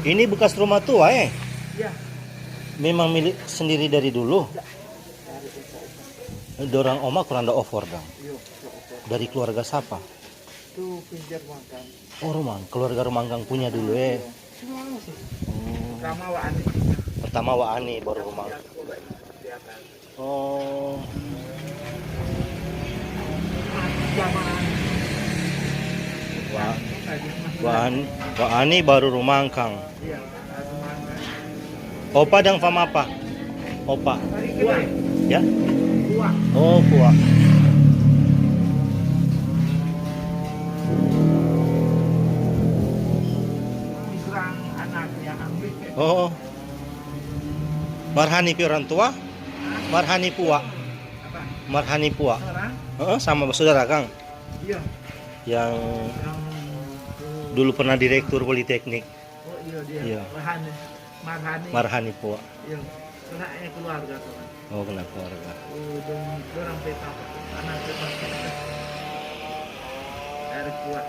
Ini bekas rumah tua Iya. Memang milik sendiri dari dulu. Ya. Dorang oma kurang ada offer dong. Iya. Dari keluarga siapa? Itu pinjar makan. Oh Rumang, keluarga Rumanggang punya dulu Semua sih. Oh. Pertama Wak Ani. Pertama Wak Ani baru Rumang. Di atas. Oh. Wak Ani baru Rumangkang. Iya. Opa dan fama apa? Opa. Kuah. Ya? Kuah. Oh, kuah. Kurang anak yang ambil. Oh. Marhani pi orang tua? Marhani Pua. Apa? Marhani Pua. Orang? Sama saudara Kang Iya. yang Yang dulu pernah direktur Politeknik. oh iya dia. Iya. Marhani. Marhani Pua. Iya. Kenanya keluarga teman. Oh, kena keluarga. Orang peta anak peta dari kuat.